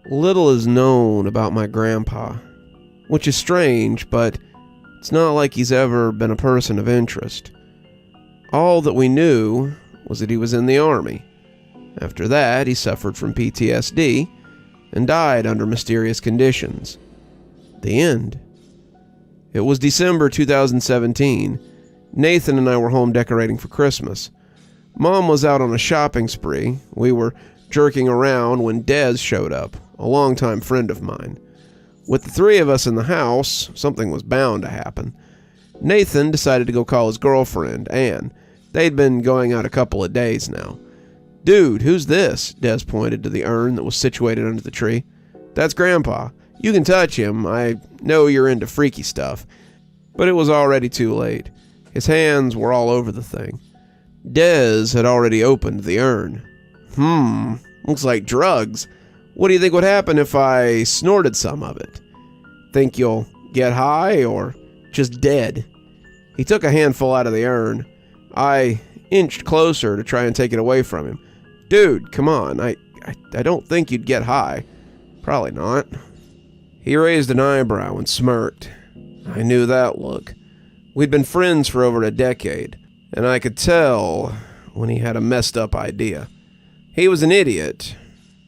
Little is known about my grandpa, which is strange, but it's not like he's ever been a person of interest. All that we knew was that he was in the Army. After that, he suffered from PTSD and died under mysterious conditions. The end. It was December 2017. Nathan and I were home decorating for Christmas. Mom was out on a shopping spree. We were jerking around when Des showed up, a longtime friend of mine. With the three of us in the house, something was bound to happen. Nathan decided to go call his girlfriend, Anne. They'd been going out a couple of days now. "Dude, who's this?" Des pointed to the urn that was situated under the tree. "That's Grandpa. You can touch him. I know you're into freaky stuff." But it was already too late. His hands were all over the thing. Des had already opened the urn. Looks like drugs. What do you think would happen if I snorted some of it? Think you'll get high or just dead? He took a handful out of the urn. I inched closer to try and take it away from him. "Dude, come on. I don't think you'd get high." "Probably not." He raised an eyebrow and smirked. I knew that look. We'd been friends for over a decade, and I could tell when he had a messed up idea. He was an idiot.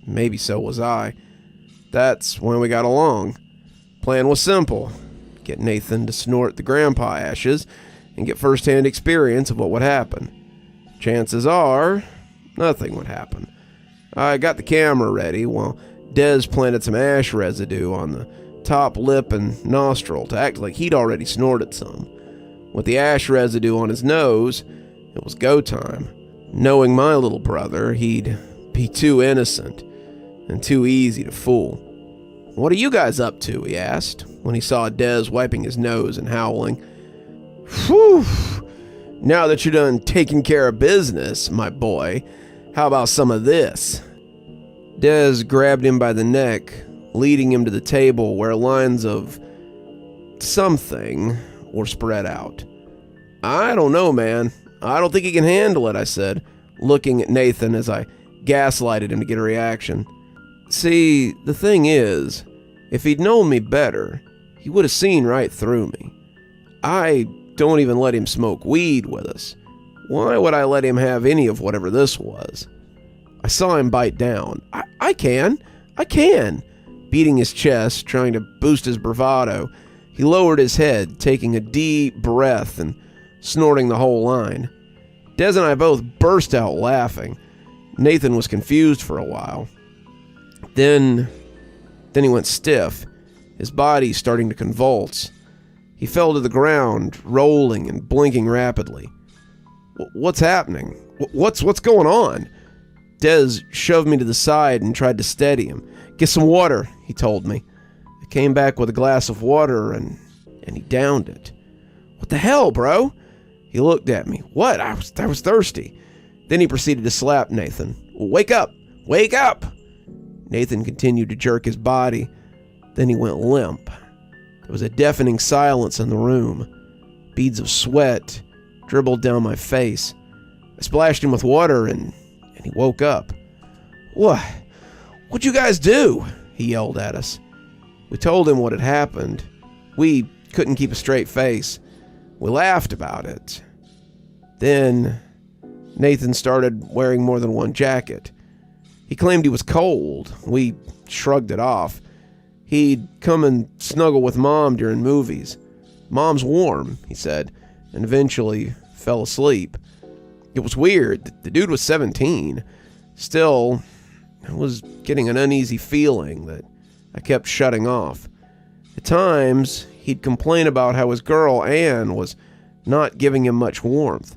Maybe so was I. That's when we got along. Plan was simple. Get Nathan to snort the grandpa ashes and get first-hand experience of what would happen. Chances are, nothing would happen. I got the camera ready while Des planted some ash residue on the top lip and nostril to act like he'd already snorted some. With the ash residue on his nose, it was go time. Knowing my little brother, he'd be too innocent and too easy to fool. "What are you guys up to?" he asked, when he saw Des wiping his nose and howling. "Whew! Now that you're done taking care of business, my boy, how about some of this?" Des grabbed him by the neck, leading him to the table where lines of something were spread out. "I don't know, man. I don't think he can handle it," I said, looking at Nathan as I gaslighted him to get a reaction. See, the thing is, if he'd known me better, he would have seen right through me. I don't even let him smoke weed with us. Why would I let him have any of whatever this was? I saw him bite down. I can. Beating his chest, trying to boost his bravado, he lowered his head, taking a deep breath and snorting the whole line. Des and I both burst out laughing. Nathan was confused for a while. Then he went stiff, his body starting to convulse. He fell to the ground, rolling and blinking rapidly. "What's happening? What's going on?" Des shoved me to the side and tried to steady him. "Get some water," he told me. I came back with a glass of water and he downed it. "What the hell, bro?" He looked at me. "What? I was thirsty." Then he proceeded to slap Nathan. "Wake up! Wake up!" Nathan continued to jerk his body. Then he went limp. There was a deafening silence in the room. Beads of sweat dribbled down my face. I splashed him with water and he woke up. What'd you guys do?" he yelled at us. We told him what had happened. We couldn't keep a straight face. We laughed about it. Then Nathan started wearing more than one jacket. He claimed he was cold. We shrugged it off. He'd come and snuggle with Mom during movies. "Mom's warm," he said, and eventually fell asleep. It was weird. The dude was 17. Still, I was getting an uneasy feeling that I kept shutting off. At times, he'd complain about how his girl, Anne, was not giving him much warmth.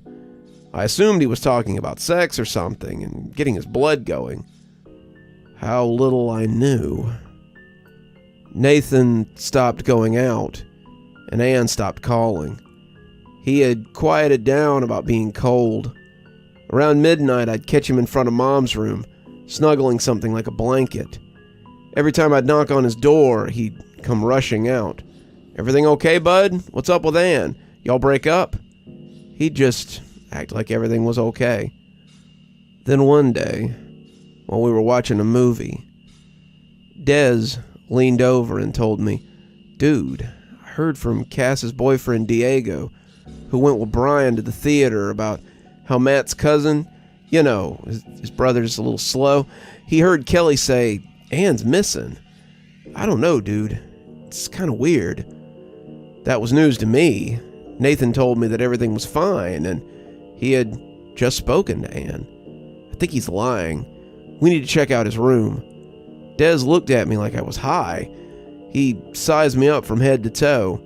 I assumed he was talking about sex or something and getting his blood going. How little I knew. Nathan stopped going out, and Anne stopped calling. He had quieted down about being cold. Around midnight, I'd catch him in front of Mom's room, snuggling something like a blanket. Every time I'd knock on his door, he'd come rushing out. "Everything okay, bud? What's up with Anne? Y'all break up?" He'd just act like everything was okay. Then one day, while we were watching a movie, Des leaned over and told me, "Dude, I heard from Cass's boyfriend Diego, who went with Brian to the theater, about how Matt's cousin, his brother's a little slow. He heard Kelly say, Anne's missing. I don't know, dude. It's kind of weird." That was news to me. Nathan told me that everything was fine, and he had just spoken to Anne. I think he's lying. We need to check out his room. Des looked at me like I was high. He sized me up from head to toe.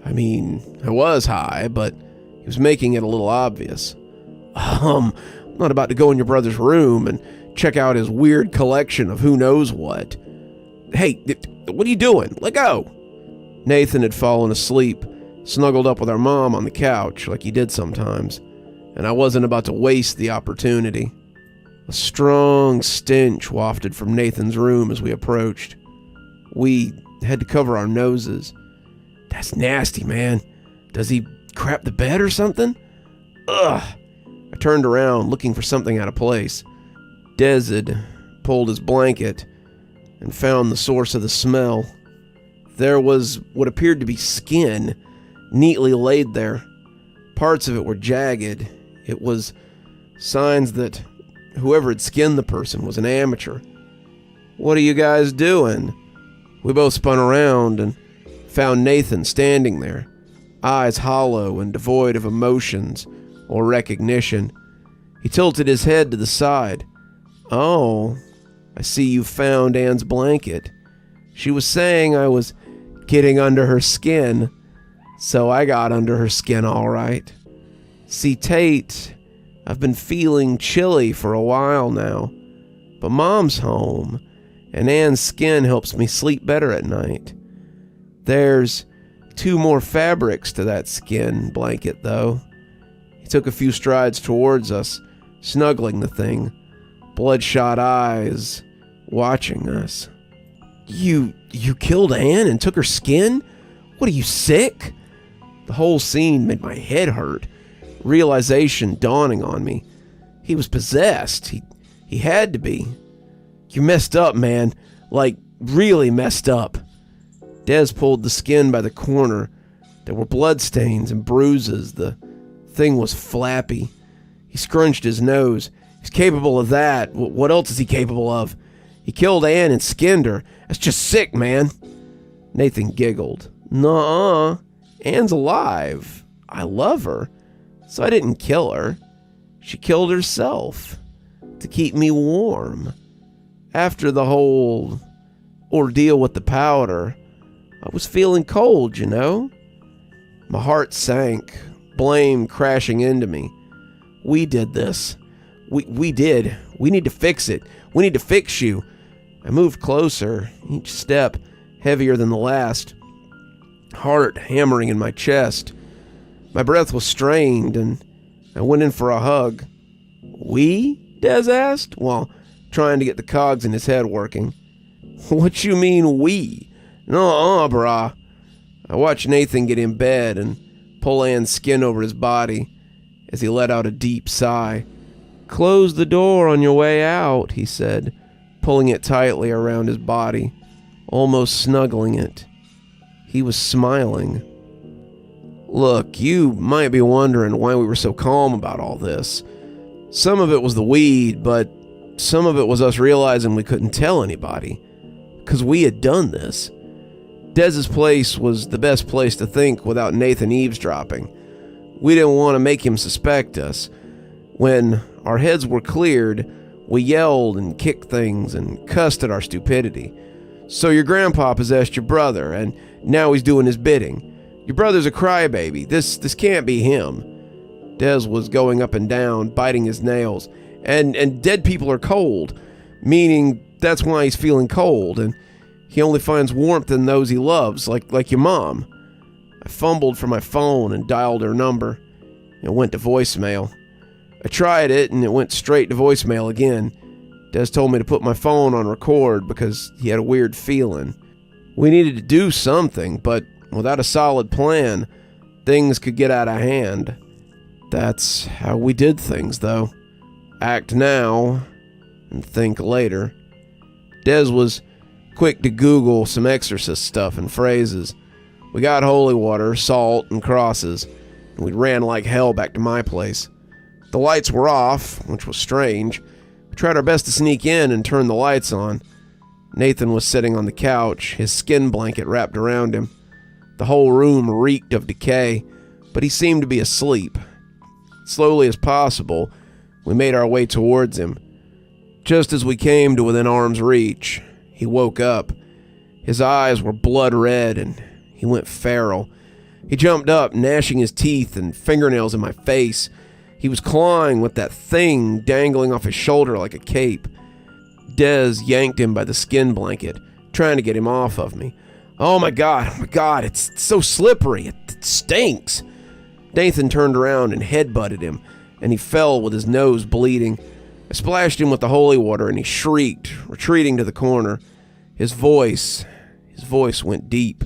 I mean, I was high, but he was making it a little obvious. I'm not about to go in your brother's room and check out his weird collection of who knows what. Hey, what are you doing? Let go. Nathan had fallen asleep, snuggled up with our mom on the couch like he did sometimes, and I wasn't about to waste the opportunity. A strong stench wafted from Nathan's room as we approached. We had to cover our noses. That's nasty, man. Does he crap the bed or something? Ugh. I turned around looking for something out of place. Des had pulled his blanket and found the source of the smell. There was what appeared to be skin, neatly laid there. Parts of it were jagged. It was signs that whoever had skinned the person was an amateur. "What are you guys doing?" We both spun around and found Nathan standing there, eyes hollow and devoid of emotions or recognition. He tilted his head to the side. "Oh, I see you found Anne's blanket. She was saying I was getting under her skin, so I got under her skin all right. See, Tate, I've been feeling chilly for a while now, but Mom's home, and Anne's skin helps me sleep better at night. There's 2 more fabrics to that skin blanket, though." He took a few strides towards us, snuggling the thing, bloodshot eyes watching us. You killed Anne and took her skin? What, are you sick?" The whole scene made my head hurt, realization dawning on me. He was possessed. He had to be. "You messed up, man. Like, really messed up." Des pulled the skin by the corner. There were bloodstains and bruises. The thing was flappy. He scrunched his nose. "He's capable of that. What else is he capable of? He killed Anne and skinned her. That's just sick, man." Nathan giggled. "Nuh-uh. Anne's alive. I love her. So I didn't kill her. She killed herself to keep me warm. After the whole ordeal with the powder, I was feeling cold, you know?" My heart sank, blame crashing into me. "We did this. We did. We need to fix it. We need to fix you." I moved closer, each step heavier than the last, heart hammering in my chest. My breath was strained, and I went in for a hug. "We?" Des asked, while trying to get the cogs in his head working. "What you mean, we? Nuh-uh, brah." I watched Nathan get in bed and pull Anne's skin over his body as he let out a deep sigh. "Close the door on your way out," he said, pulling it tightly around his body, almost snuggling it. He was smiling. "Look, you might be wondering why we were so calm about all this. Some of it was the weed, but some of it was us realizing we couldn't tell anybody, because we had done this. Dez's place was the best place to think without Nathan eavesdropping. We didn't want to make him suspect us. When our heads were cleared, we yelled and kicked things and cussed at our stupidity. So your grandpa possessed your brother, and now he's doing his bidding. Your brother's a crybaby. This can't be him." Des was going up and down, biting his nails. And dead people are cold, meaning that's why he's feeling cold, and he only finds warmth in those he loves, like your mom. I fumbled for my phone and dialed her number. It went to voicemail. I tried it, and it went straight to voicemail again. Des told me to put my phone on record because he had a weird feeling. We needed to do something, but without a solid plan, things could get out of hand. That's how we did things, though. Act now and think later. Des was quick to Google some exorcist stuff and phrases. We got holy water, salt, and crosses, and we ran like hell back to my place. The lights were off, which was strange. We tried our best to sneak in and turn the lights on. Nathan was sitting on the couch, his skin blanket wrapped around him. The whole room reeked of decay, but he seemed to be asleep. Slowly as possible, we made our way towards him. Just as we came to within arm's reach, he woke up. His eyes were blood red and he went feral. He jumped up, gnashing his teeth and fingernails in my face. He was clawing with that thing dangling off his shoulder like a cape. Des yanked him by the skin blanket, trying to get him off of me. Oh my God, it's so slippery, it stinks. Nathan turned around and headbutted him, and he fell with his nose bleeding. I splashed him with the holy water, and he shrieked, retreating to the corner. His voice went deep.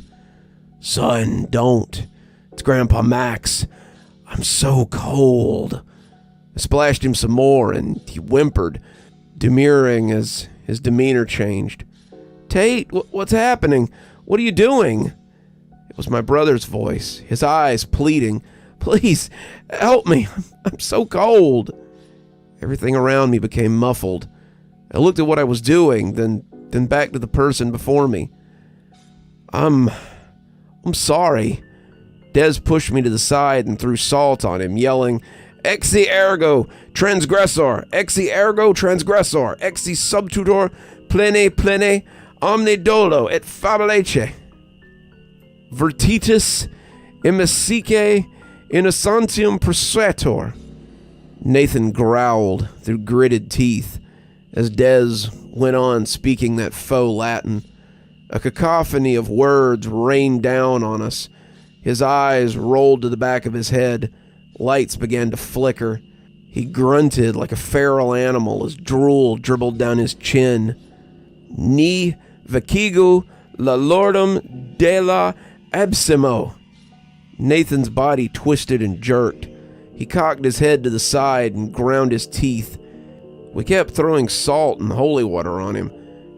Son, don't. It's Grandpa Max. I'm so cold. I splashed him some more, and he whimpered, demurring as his demeanor changed. Tate, what's happening? What are you doing? It was my brother's voice, his eyes pleading. Please, help me. I'm so cold. Everything around me became muffled. I looked at what I was doing, then back to the person before me. I'm sorry. Des pushed me to the side and threw salt on him, yelling, Exi ergo transgressor, exi ergo transgressor, exi subtutor plene omne dolo et fabulace. Vertitus immiscique innocentium persuator. Nathan growled through gritted teeth as Des went on speaking that faux Latin. A cacophony of words rained down on us. His eyes rolled to the back of his head. Lights began to flicker. He grunted like a feral animal as drool dribbled down his chin. Ni vecigo la lordum de la absimo. Nathan's body twisted and jerked. He cocked his head to the side and ground his teeth. We kept throwing salt and holy water on him,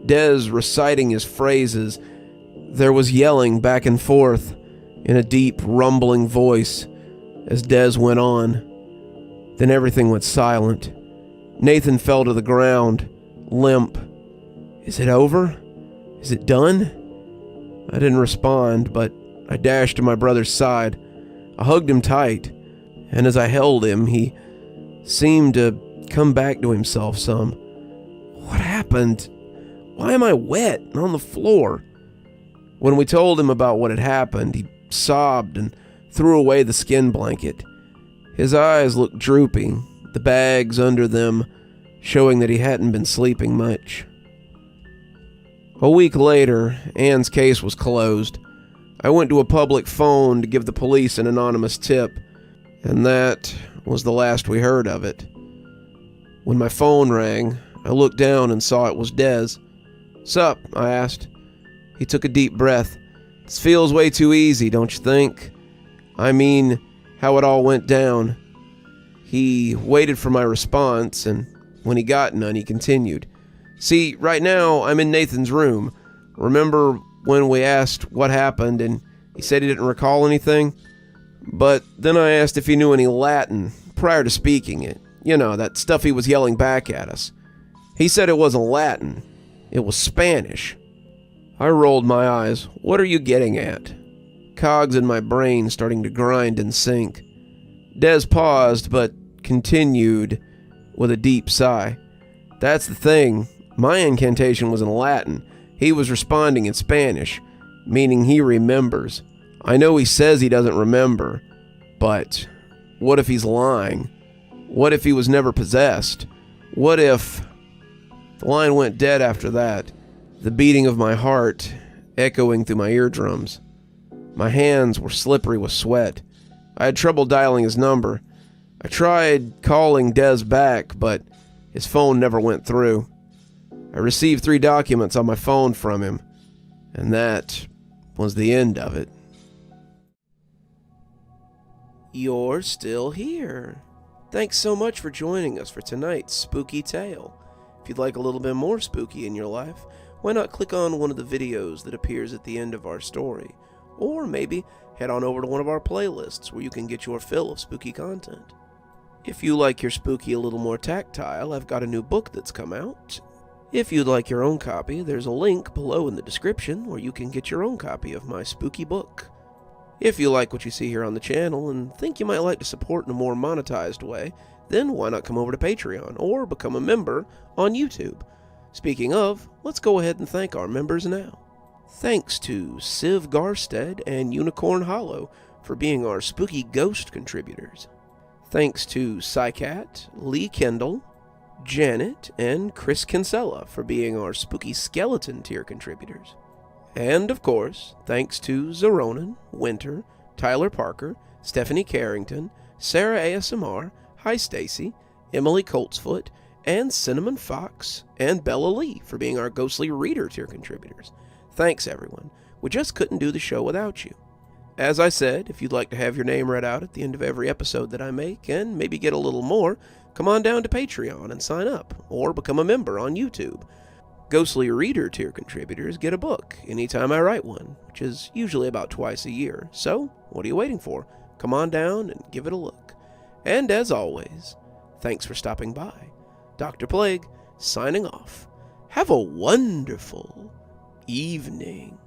Des reciting his phrases. There was yelling back and forth in a deep, rumbling voice as Des went on. Then everything went silent. Nathan fell to the ground, limp. Is it over? Is it done? I didn't respond, but I dashed to my brother's side. I hugged him tight, and as I held him, he seemed to come back to himself some. What happened? Why am I wet and on the floor? When we told him about what had happened, he sobbed and threw away the skin blanket. His eyes looked droopy, the bags under them showing that he hadn't been sleeping much. A week later, Anne's case was closed. I went to a public phone to give the police an anonymous tip, and that was the last we heard of it. When my phone rang, I looked down and saw it was Des. Sup? I asked. He took a deep breath. This feels way too easy, don't you think? I mean, how it all went down. He waited for my response, and when he got none, he continued. See, right now, I'm in Nathan's room. Remember when we asked what happened, and he said he didn't recall anything? But then I asked if he knew any Latin prior to speaking it. You know, that stuff he was yelling back at us. He said it wasn't Latin. It was Spanish. I rolled my eyes. What are you getting at? Cogs in my brain starting to grind and sink. Des paused, but continued with a deep sigh. That's the thing. My incantation was in Latin. He was responding in Spanish, meaning he remembers. I know he says he doesn't remember, but what if he's lying? What if he was never possessed? What if... The line went dead after that, the beating of my heart echoing through my eardrums. My hands were slippery with sweat. I had trouble dialing his number. I tried calling Des back, but his phone never went through. I received 3 documents on my phone from him, and that was the end of it. You're still here. Thanks so much for joining us for tonight's spooky tale. If you'd like a little bit more spooky in your life, why not click on one of the videos that appears at the end of our story? Or maybe head on over to one of our playlists where you can get your fill of spooky content. If you like your spooky a little more tactile, I've got a new book that's come out. If you'd like your own copy, there's a link below in the description where you can get your own copy of my spooky book. If you like what you see here on the channel and think you might like to support in a more monetized way, then why not come over to Patreon or become a member on YouTube? Speaking of, let's go ahead and thank our members now. Thanks to Civ Garstad and Unicorn Hollow for being our spooky ghost contributors. Thanks to Saikat, Lee Kendall, Janet, and Chris Kinsella for being our spooky skeleton tier contributors. And of course, thanks to Xaronan, Winter, Tyler Parker, Stephanie Carrington, Sarah ASMR, Hi Stacy, Emily Coltsfoot, and Cinnamon Fox, and Bella Lee for being our ghostly reader tier contributors. Thanks everyone. We just couldn't do the show without you. As I said, if you'd like to have your name read out at the end of every episode that I make, and maybe get a little more, come on down to Patreon and sign up, or become a member on YouTube. Ghostly Reader tier contributors get a book anytime I write one, which is usually about twice a year. So, what are you waiting for? Come on down and give it a look. And as always, thanks for stopping by. Dr. Plague, signing off. Have a wonderful evening.